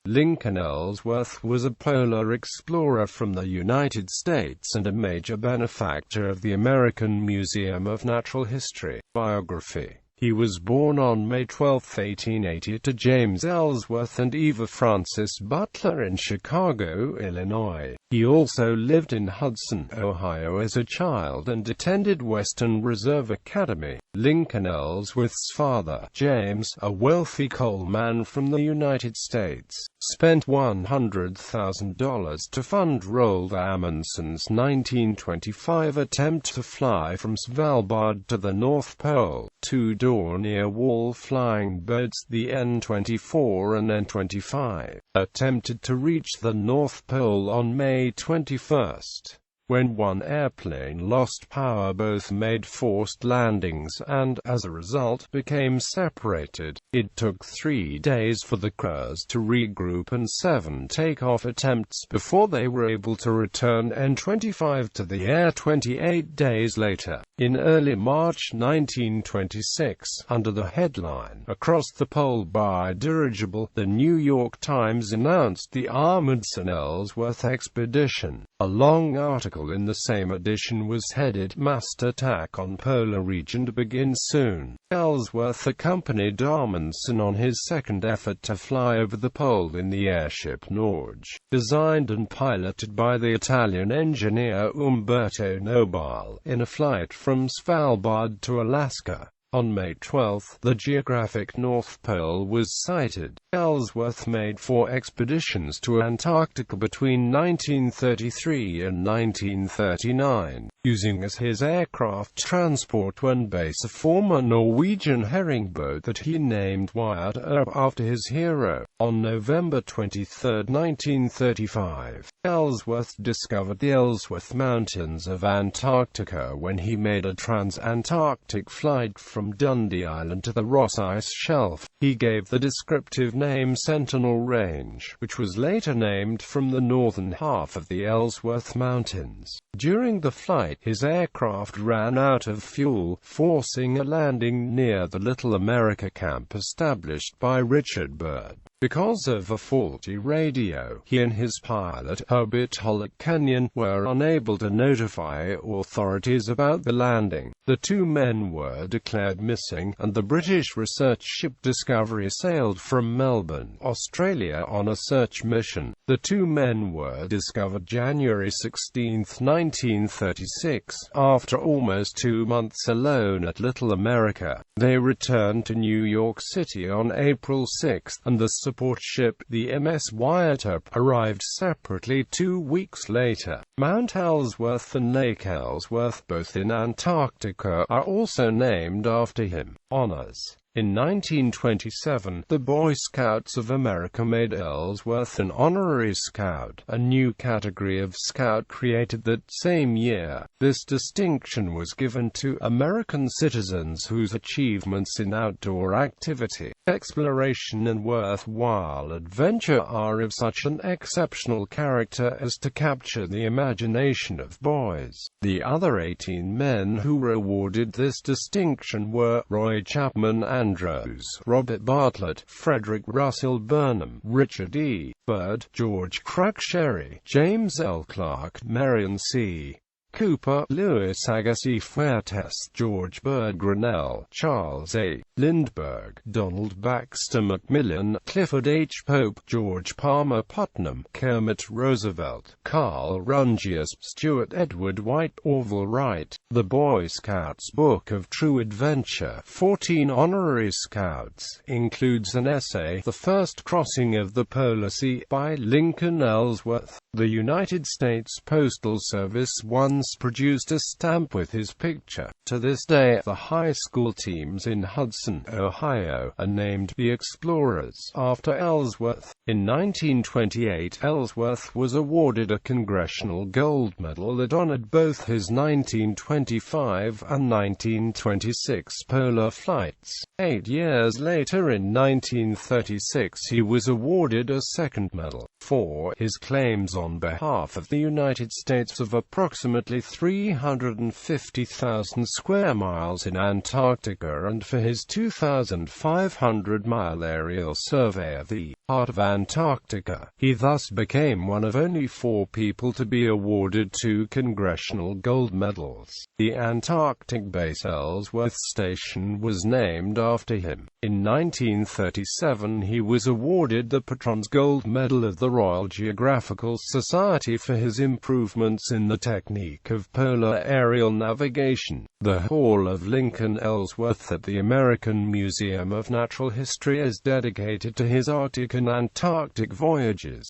Lincoln Ellsworth was a polar explorer from the United States and a major benefactor of the American Museum of Natural History. Biography. He was born on May 12, 1880 to James Ellsworth and Eva Frances Butler in Chicago, Illinois. He also lived in Hudson, Ohio as a child and attended Western Reserve Academy. Lincoln Ellsworth's father, James, a wealthy coal man from the United States, spent $100,000 to fund Roald Amundson's 1925 attempt to fly from Svalbard to the North Pole. Two Dornier-Wall flying birds, the N-24 and N-25, attempted to reach the North Pole on May 21. When one airplane lost power, both made forced landings and, as a result, became separated. It took 3 days for the crews to regroup and 7 takeoff attempts before they were able to return N-25 to the air 28 days later. In early March 1926, under the headline, "Across the Pole by Dirigible," the New York Times announced the Amundsen-Ellsworth expedition. A long article in the same edition was headed, "Massed Attack on Polar Region to Begin Soon." Ellsworth accompanied Amundsen on his second effort to fly over the pole in the airship Norge, designed and piloted by the Italian engineer Umberto Nobile, in a flight from Svalbard to Alaska. On May 12, the geographic North Pole was sighted. Ellsworth made 4 expeditions to Antarctica between 1933 and 1939, using as his aircraft transport and base a former Norwegian herring boat that he named Wyatt Earp after his hero. On November 23, 1935, Ellsworth discovered the Ellsworth Mountains of Antarctica when he made a trans-Antarctic flight from Dundee Island to the Ross Ice Shelf. He gave the descriptive name Sentinel Range, which was later named from the northern half of the Ellsworth Mountains. During the flight, his aircraft ran out of fuel, forcing a landing near the Little America camp established by Richard Byrd. Because of a faulty radio, he and his pilot, Herbert Hollick Kenyon, were unable to notify authorities about the landing. The 2 men were declared missing, and the British research ship Discovery sailed from Melbourne, Australia on a search mission. The 2 men were discovered January 16, 1936, after almost 2 months alone at Little America. They returned to New York City on April 6, and the support ship, the MS Wyatt Earp, arrived separately 2 weeks later. Mount Ellsworth and Lake Ellsworth, both in Antarctica, are also named after him. Honors. In 1927, the Boy Scouts of America made Ellsworth an honorary scout, a new category of scout created that same year. This distinction was given to American citizens whose achievements in outdoor activity, exploration and worthwhile adventure are of such an exceptional character as to capture the imagination of boys. The other 18 men who were awarded this distinction were Roy Chapman Andrews, Robert Bartlett, Frederick Russell Burnham, Richard E. Byrd, George Cruikshank, James L. Clark, Marion C. Cooper, Louis Agassiz Fuertes, George Bird Grinnell, Charles A. Lindbergh, Donald Baxter McMillan, Clifford H. Pope, George Palmer Putnam, Kermit Roosevelt, Carl Rungius, Stuart Edward White, Orville Wright. The Boy Scouts Book of True Adventure, 14 Honorary Scouts, includes an essay, The First Crossing of the Polar Sea, by Lincoln Ellsworth. The United States Postal Service once produced a stamp with his picture. To this day, the high school teams in Hudson, Ohio, are named the Explorers, after Ellsworth. In 1928, Ellsworth was awarded a Congressional Gold Medal that honored both his 1925 and 1926 polar flights. 8 years later, in 1936, he was awarded a second medal for his claims on behalf of the United States of approximately 350,000 square miles in Antarctica, and for his 2,500-mile aerial survey of the heart of Antarctica. He thus became one of only 4 people to be awarded 2 congressional gold medals. The Antarctic base Ellsworth Station was named after him. In 1937 he was awarded the Patron's Gold Medal of the Royal Geographical Society for his improvements in the technique of polar aerial navigation. The Hall of Lincoln Ellsworth at the American Museum of Natural History is dedicated to his Arctic and Antarctic voyages.